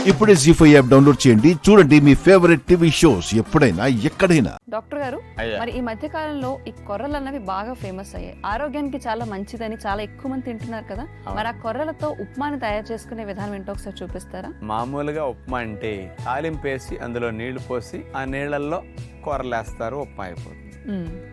ఇప్పుడే జీ5 app download చేయండి. చూడండి మీ ఫేవరెట్ టీవీ షోస్ ఎప్పుడైనా ఎక్కడైనా. డాక్టర్ గారు, మరి ఈ మధ్య కాలంలో ఈ కొర్రలు అన్నవి బాగా ఫేమస్ అయ్యాయి. ఆరోగ్యానికి చాలా మంచిదని చాలా ఎక్కువ మంది తింటున్నారు కదా. మరి ఆ కొర్రలతో ఉప్మాని తయారు చేసుకునే విధానం ఏంటో ఒకసారి చూపిస్తారా? మామూలుగా ఉప్మా అంటే తాలింపేసి అందులో నీళ్లు పోసి ఆ నీళ్లలో కొర్రలేస్తారు, ఉప్మా అయిపోతుంది.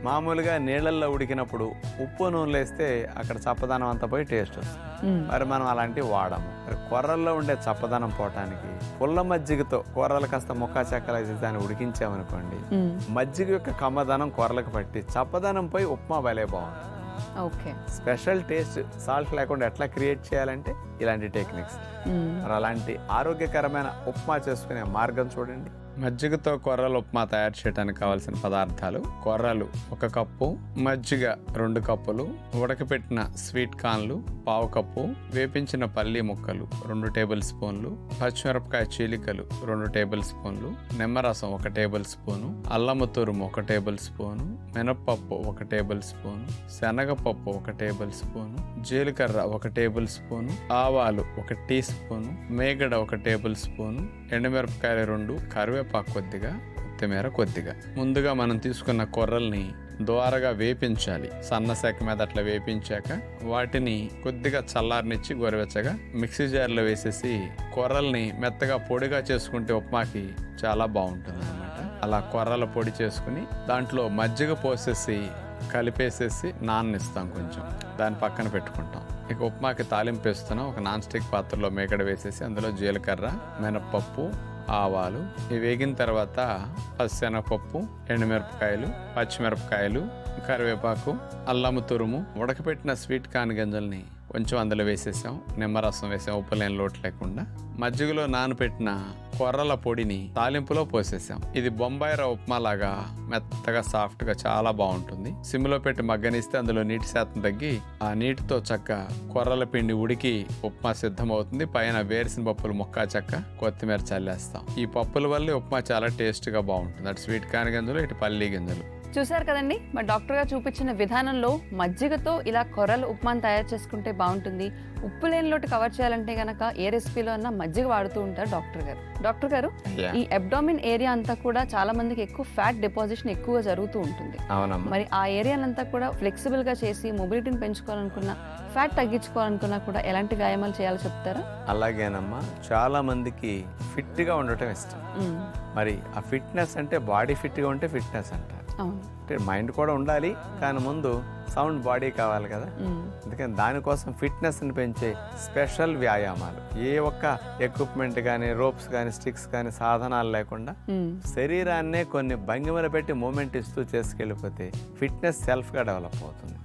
మామూలుగా నీళ్ళల్లో ఉడికినప్పుడు ఉప్పు నూనెలు వేస్తే అక్కడ చప్పదనం అంతా పోయి టేస్ట్ వస్తుంది. మరి మనం అలాంటివి వాడము. మరి కొర్రల్లో ఉండే చప్పదనం పోవటానికి పుల్ల మజ్జిగతో కొర్రలు కాస్త ముక్కా చెక్కలు వేసి దాన్ని ఉడికించామనుకోండి, మజ్జిగ యొక్క కమ్మదనం కొర్రలకు పట్టి చప్పదనం పోయి ఉప్మా భలే బాగుంటుంది. ఓకే, స్పెషల్ టేస్ట్ సాల్ట్ లేకుండా ఎట్లా క్రియేట్ చేయాలంటే ఇలాంటి టెక్నిక్స్. మరి అలాంటి ఆరోగ్యకరమైన ఉప్మా చేసుకునే మార్గం చూడండి. మజ్జిగతో కొర్రలు ఉప్మా తయారు చేయడానికి కావాల్సిన పదార్థాలు: కొర్రలు 1 కప్పు, మజ్జిగ 2 కప్పులు, ఉడకపెట్టిన స్వీట్ కార్న్లు 1/2 కప్పు, వేపించిన పల్లి ముక్కలు 2 టేబుల్ స్పూన్లు, పచ్చిమిరపకాయ చీలికలు 2 టేబుల్ స్పూన్లు, నిమ్మరసం 1 టేబుల్ స్పూను, అల్లము తురుము 1 టేబుల్ స్పూను, మినప్పప్పు 1 టేబుల్ స్పూను, శనగపప్పు 1 టేబుల్ స్పూను, జీలకర్ర 1 టేబుల్ స్పూను, ఆవాలు 1 టీ స్పూను, మేగడ 1 టేబుల్ స్పూను, ఎండుమిరపకాయలు 2, కరివేపాకు కొద్దిగా, కొత్తిమీర కొద్దిగా. ముందుగా మనం తీసుకున్న కొర్రల్ని దోరగా వేపించాలి. సన్న సెక మీద అట్లా వేపించాక వాటిని కొద్దిగా చల్లారనిచ్చి గోరువెచ్చగా మిక్సీ జార్లో వేసేసి కొర్రల్ని మెత్తగా పొడిగా చేసుకుంటే ఉప్మాకి చాలా బాగుంటుంది అన్నమాట. అలా కొర్రల పొడి చేసుకుని దాంట్లో మజ్జిగ పోసేసి కలిపేసేసి నాననిస్తాం, కొంచెం దాన్ని పక్కన పెట్టుకుంటాం. ఇక ఉప్మాకి తాలింపు వేస్తున్నాం. ఒక నాన్ స్టిక్ పాత్రలో మేకడ వేసేసి అందులో జీలకర్ర, మినప్పప్పు, ఆవాలు ఇవి వేగిన తర్వాత పచ్చిశనగపప్పు, ఎండుమిరపకాయలు, పచ్చిమిరపకాయలు, కరివేపాకు, అల్లము తురుము, ఉడకపెట్టిన స్వీట్ కార్న్ గింజల్ని కొంచెం అందులో వేసేసాం. నిమ్మరసం వేసాం, ఉప్పు లేని లోటు లేకుండా. మజ్జిగలో నానబెట్టిన కొర్రల పొడిని తాలింపులో పోసేసాం. ఇది బొంబాయి రవ్వ ఉప్మా లాగా మెత్తగా సాఫ్ట్గా చాలా బాగుంటుంది. సిమ్లో పెట్టి మగ్గనిస్తే అందులో నీటి శాతం తగ్గి ఆ నీటితో చక్క కొర్రల పిండి ఉడికి ఉప్మా సిద్ధమవుతుంది. పైన వేరుసిన పప్పులు ముక్కా చెక్క, కొత్తిమీర చల్లేస్తాం. ఈ పప్పుల వల్ల ఉప్మా చాలా టేస్ట్గా బాగుంటుంది. అటు స్వీట్ కార్న్ గింజలు, ఇటు పల్లి గింజలు. చూసారు కదండి, మరి డాక్టర్ గారు చూపించిన విధానంలో మజ్జిగతో ఇలా కొర్రలు ఉప్మాని తయారు చేసుకుంటే బాగుంటుంది. ఉప్పు లేని లోటు కవర్ చేయాలంటే గనక ఏ రెసిపీలో అన్నా మజ్జిగ వాడుతూ ఉంటారు డాక్టర్ గారు. డాక్టర్ గారు, ఈ అబ్డామిన్ ఏరియా అంతా కూడా చాలా మందికి ఎక్కువ ఫ్యాట్ డిపాజిషన్ ఎక్కువగా జరుగుతూ ఉంటుంది. మరి ఆ ఏరియానంతా కూడా ఫ్లెక్సిబుల్ గా చేసి మొబిలిటీని పెంచుకోవాలనుకున్నా, ఫ్యాట్ తగ్గించుకోవాలనుకున్నా కూడా ఎలాంటి వ్యాయామాలు చేయాలో చెప్తారా? అలాగేనమ్మా, చాలా మందికి ఫిట్ గా ఉండటం ఇష్టం. మరి ఆ ఫిట్నెస్ అంటే బాడీ ఫిట్ గా ఉంటే ఫిట్నెస్ అంటారు. అంటే మైండ్ కూడా ఉండాలి, కానీ ముందు సౌండ్ బాడీ కావాలి కదా. అందుకని దానికోసం ఫిట్నెస్ ని పెంచే స్పెషల్ వ్యాయామాలు, ఏ ఒక్క ఎక్విప్మెంట్ కానీ, రోప్స్ కానీ, స్టిక్స్ కానీ, సాధనాలు లేకుండా శరీరాన్నే కొన్ని భంగిమలు పెట్టి మూమెంట్ ఇస్తూ చేసుకెళ్ళిపోతే ఫిట్నెస్ సెల్ఫ్ గా డెవలప్ అవుతుంది.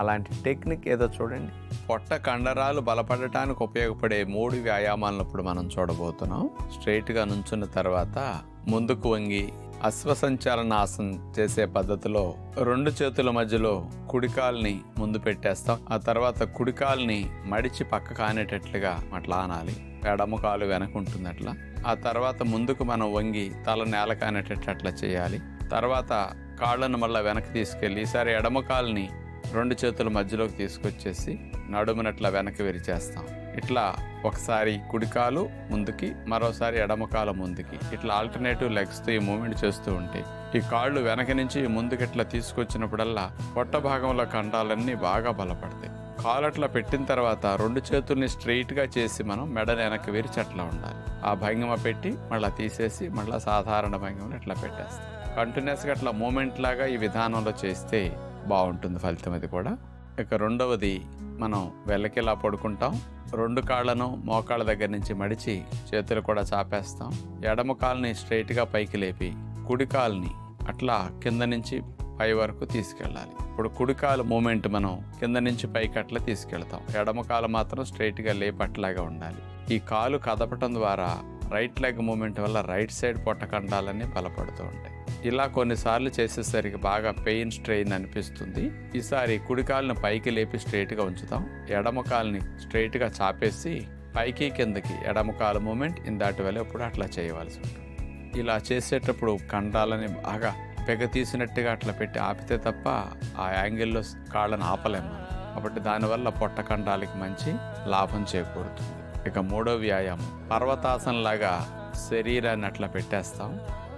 అలాంటి టెక్నిక్ ఏదో చూడండి. పొట్ట కండరాలు బలపడటానికి ఉపయోగపడే 3 వ్యాయామాలను ఇప్పుడు మనం చూడబోతున్నాం. స్ట్రైట్ గా నుంచున్న తర్వాత ముందుకు వంగి అశ్వసంచాలనాసనం చేసే పద్ధతిలో 2 చేతుల మధ్యలో కుడికాల్ని ముందు పెట్టేస్తాం. ఆ తర్వాత కుడికాల్ని మడిచి పక్క కానేటట్లుగా అట్లా ఆనాలి. ఎడమ కాలు వెనక ఉంటుంది అట్లా. ఆ తర్వాత ముందుకు మనం వంగి తల నేల కానేటట్లు అట్లా చేయాలి. తర్వాత కాళ్ళను మళ్ళీ వెనక్కి తీసుకెళ్ళి ఈసారి ఎడమ కాలుని 2 చేతుల మధ్యలోకి తీసుకొచ్చేసి నడుమునట్లా వెనక్కి విరిచేస్తాం. ఇట్లా ఒకసారి కుడికాలు ముందుకి, మరోసారి ఎడమకాల ముందుకి, ఇట్లా ఆల్టర్నేటివ్ లెగ్స్తో ఈ మూమెంట్ చేస్తూ ఉంటే ఈ కాళ్ళు వెనక నుంచి ముందుకి ఇట్లా తీసుకొచ్చినప్పుడల్లా పొట్ట భాగంలో కండాలన్నీ బాగా బలపడతాయి. కాలు అట్లా పెట్టిన తర్వాత 2 చేతుల్ని స్ట్రెయిట్గా చేసి మనం మెడని వెనక్కి విరిచి అట్లా ఉండాలి. ఆ భంగిమ పెట్టి మళ్ళీ తీసేసి మళ్ళీ సాధారణ భంగిమను ఇట్లా పెట్టేస్తాం. కంటిన్యూస్గా అట్లా మూమెంట్ లాగా ఈ విధానంలో చేస్తే బాగుంటుంది ఫలితం. అది కూడా. ఇక రెండవది, మనం వెల్లకిలా పడుకుంటాం. 2 కాళ్ళను మోకాళ్ళ దగ్గర నుంచి మడిచి చేతులు కూడా చాపేస్తాం. ఎడమ కాలుని స్ట్రైట్గా పైకి లేపి కుడి కాలుని అట్లా కింద నుంచి పై వరకు తీసుకెళ్ళాలి. ఇప్పుడు కుడికాలు మూమెంట్ మనం కింద నుంచి పైకి అట్లా తీసుకెళ్తాం. ఎడమ కాలు మాత్రం స్ట్రైట్గా లేపి అట్లాగా ఉండాలి. ఈ కాలు కదపటం ద్వారా రైట్ లెగ్ మూమెంట్ వల్ల రైట్ సైడ్ పొట్ట కండాలన్నీ బలపడుతూ ఉంటాయి. ఇలా కొన్నిసార్లు చేసేసరికి బాగా పెయిన్, స్ట్రెయిన్ అనిపిస్తుంది. ఈసారి కుడికాలను పైకి లేపి స్ట్రైట్గా ఉంచుతాం. ఎడమ కాలుని స్ట్రైట్గా చాపేసి పైకి కిందకి ఎడమ కాలు మూమెంట్ ఇందాటి వల్ల ఇప్పుడు అట్లా చేయవలసి ఉంటుంది. ఇలా చేసేటప్పుడు కండాలని బాగా పెగ తీసినట్టుగా అట్లా పెట్టి ఆపితే తప్ప ఆ యాంగిల్లో కాళ్ళను ఆపలేము. కాబట్టి దానివల్ల పొట్ట కండాలకి మంచి లాభం చేకూరుతుంది. ఇక మూడో వ్యాయామం పర్వతాసనలాగా శరీరాన్ని అట్లా పెట్టేస్తాం.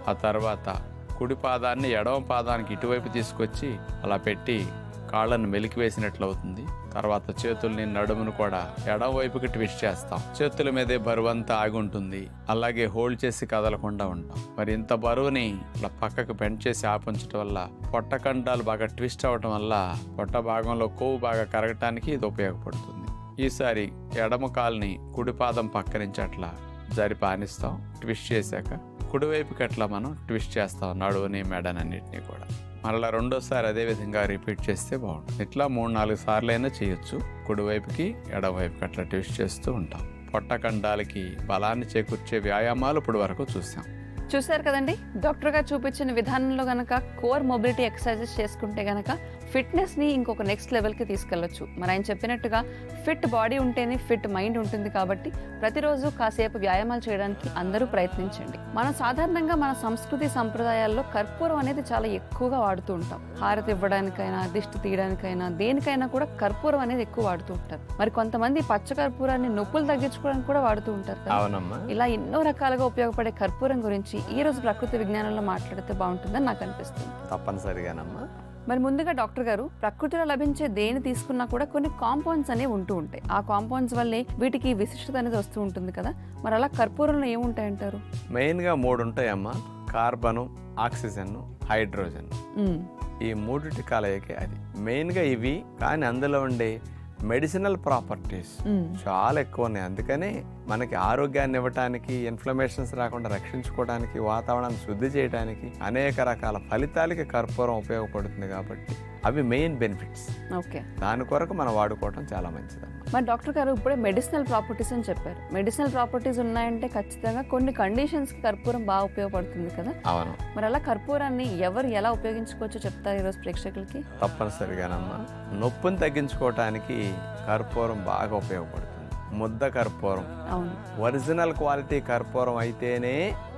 ఆ తర్వాత కుడి పాదాన్ని ఎడమ పాదానికి ఇటువైపు తీసుకొచ్చి అలా పెట్టి కాళ్ళను మెలికివేసినట్లు అవుతుంది. తర్వాత చేతుల్ని నడుమును కూడా ఎడమ వైపుకి ట్విస్ట్ చేస్తాం. చేతుల మీదే బరువంతా ఆగి ఉంటుంది. అలాగే హోల్డ్ చేసి కదలకుండా ఉంటాం. మరి ఇంత బరువుని ఇలా పక్కకు బెండ్ చేసి ఆపించడం వల్ల పొట్ట కండాలు బాగా ట్విస్ట్ అవడం వల్ల పొట్ట భాగంలో కొవ్వు బాగా కరగటానికి ఇది ఉపయోగపడుతుంది. ఈసారి ఎడమ కాల్ని కుడి పాదం పక్క నుంచి అట్లా జరిపి ఆనిస్తాం. ట్విస్ట్ చేశాక కుడివైపుకి అట్లా మనం ట్విస్ట్ చేస్తాం, నడువుని మెడనన్నిటినీ కూడా. మరలా రెండోసారి అదే విధంగా రిపీట్ చేస్తే బాగుంటుంది. ఇట్లా 3-4 సార్లు అయినా చేయొచ్చు. కుడివైపుకి ఎడమవైపుకి అట్లా ట్విస్ట్ చేస్తూ ఉంటాం. పొట్ట కండాలకి బలాన్ని చేకూర్చే వ్యాయామాలు ఇప్పుడు వరకు చూశారు కదండి. డాక్టర్ గారు చూపించిన విధానంలో గనక కోర్ మొబిలిటీ ఎక్సర్సైజెస్ చేసుకుంటే గనక ఫిట్నెస్ని ఇంకొక నెక్స్ట్ లెవెల్కి తీసుకెళ్లొచ్చు. మరి ఆయన చెప్పినట్టుగా ఫిట్ బాడీ ఉంటేనే ఫిట్ మైండ్ ఉంటుంది కాబట్టి ప్రతిరోజు కాసేపు వ్యాయామాలు చేయడానికి అందరూ ప్రయత్నించండి. మనం సాధారణంగా మన సంస్కృతి సంప్రదాయాల్లో కర్పూరం అనేది చాలా ఎక్కువగా వాడుతూ ఉంటాం. హారతి ఇవ్వడానికైనా, దిష్టి తీయడానికైనా, దేనికైనా కూడా కర్పూరం అనేది ఎక్కువ వాడుతూ ఉంటారు. మరి కొంతమంది పచ్చ కర్పూరాన్ని నొప్పులు తగ్గించుకోవడానికి కూడా వాడుతూ ఉంటారు కదా. ఇలా ఎన్నో రకాలుగా ఉపయోగపడే కర్పూరం గురించి ఈ రోజు ప్రకృతి విజ్ఞానంలో మాట్లాడితే బాగుంటుందని నాకు అనిపిస్తుంది. తప్పనిసరిగానమ్మా. మరి ముందుగా డాక్టర్ గారు, ప్రకృతిలో లభించే దేని తీసుకున్నా కూడా కొన్ని కాంపౌండ్స్ అనేవి ఉంటూ ఉంటాయి. ఆ కాంపౌండ్స్ వల్లే వీటికి విశిష్టత అనేది వస్తూ ఉంటుంది కదా. మరి అలా కర్పూరంలో ఏముంటాయంటారు? మెయిన్గా 3 ఉంటాయమ్మా. Carbon, oxygen, hydrogen. ఈ 3 కలయికే అది మెయిన్గా ఇవి. కానీ అందులో ఉండే మెడిసినల్ ప్రాపర్టీస్ చాలా ఎక్కువ ఉన్నాయి. అందుకని మనకి ఆరోగ్యాన్ని ఇవ్వటానికి, ఇన్ఫ్లమేషన్స్ రాకుండా రక్షించుకోవడానికి, వాతావరణాన్ని శుద్ధి చేయడానికి అనేక రకాల ఫలితాలకి కర్పూరం ఉపయోగపడుతుంది. కాబట్టి అవి మెయిన్ బెనిఫిట్స్. ఓకే, దాని కొరకు మనం వాడుకోవటం చాలా మంచిదమ్మా. మరి డాక్టర్ గారు ఇప్పుడే మెడిసినల్ ప్రాపర్టీస్ అని చెప్పారు. మెడిసినల్ ప్రాపర్టీస్ ఉన్నాయంటే ఖచ్చితంగా కొన్ని కండిషన్స్కి కర్పూరం బాగా ఉపయోగపడుతుంది కదా. అవును. మరి అలా కర్పూరాన్ని ఎవరు ఎలా ఉపయోగించుకోవచ్చో చెప్తారు ఈరోజు ప్రేక్షకులకి? తప్పనిసరిగానమ్మా. నొప్పిని తగ్గించుకోవటానికి కర్పూరం బాగా ఉపయోగపడుతుంది. ముద్ద కర్పూరం, ఒరిజినల్ క్వాలిటీ కర్పూరం అయితేనే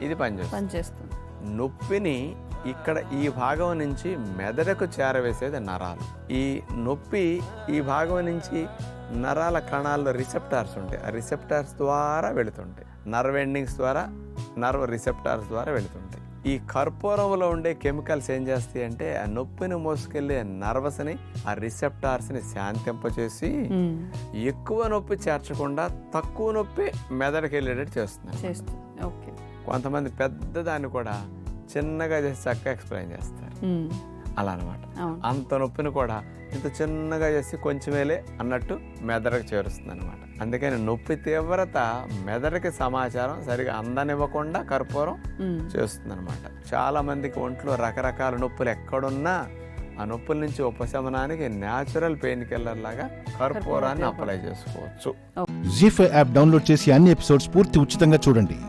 ఇది పనిచేస్తుంది. నొప్పిని ఇక్కడ ఈ భాగం నుంచి మెదడుకు చేరవేసేది నరాలు. ఈ నొప్పి ఈ భాగం నుంచి నరాల కణాల్లో రిసెప్టార్స్ ఉంటాయి. ఆ రిసెప్టార్స్ ద్వారా వెళుతుంటాయి. నర్వ్ ఎండింగ్స్ ద్వారా, నర్వ్ రిసెప్టార్స్ ద్వారా వెళుతుంటాయి. ఈ కర్పూరంలో ఉండే కెమికల్స్ ఏం చేస్తాయి అంటే ఆ నొప్పిని మోసుకెళ్లే నర్వస్ని, ఆ రిసెప్టార్స్ని శాంతింపచేసి ఎక్కువ నొప్పి చేర్చకుండా తక్కువ నొప్పి మెదడుకి వెళ్ళేటట్టు చేస్తుంది. కొంతమంది పెద్దదాన్ని కూడా చిన్నగా చేసి చక్కగా ఎక్స్ప్లెయిన్ చేస్తారు. అలా అనమాట. అంత నొప్పిని కూడా ఇంత చిన్నగా చేసి కొంచెమేలే అన్నట్టు మెదడుకు చేరుస్తుంది అనమాట. అందుకని నొప్పి తీవ్రత మెదడుకి సమాచారం సరిగా అందనివ్వకుండా కర్పూరం చేస్తుంది అనమాట. చాలా మందికి ఒంట్లో రకరకాల నొప్పులు ఎక్కడున్నా ఆ నొప్పుల నుంచి ఉపశమనానికి న్యాచురల్ పెయిన్ కిల్లర్ లాగా కర్పూరాన్ని అప్లై చేసుకోవచ్చు. జీ5 యాప్ డౌన్లోడ్ చేసి అన్ని ఎపిసోడ్స్ పూర్తి ఉచితంగా చూడండి.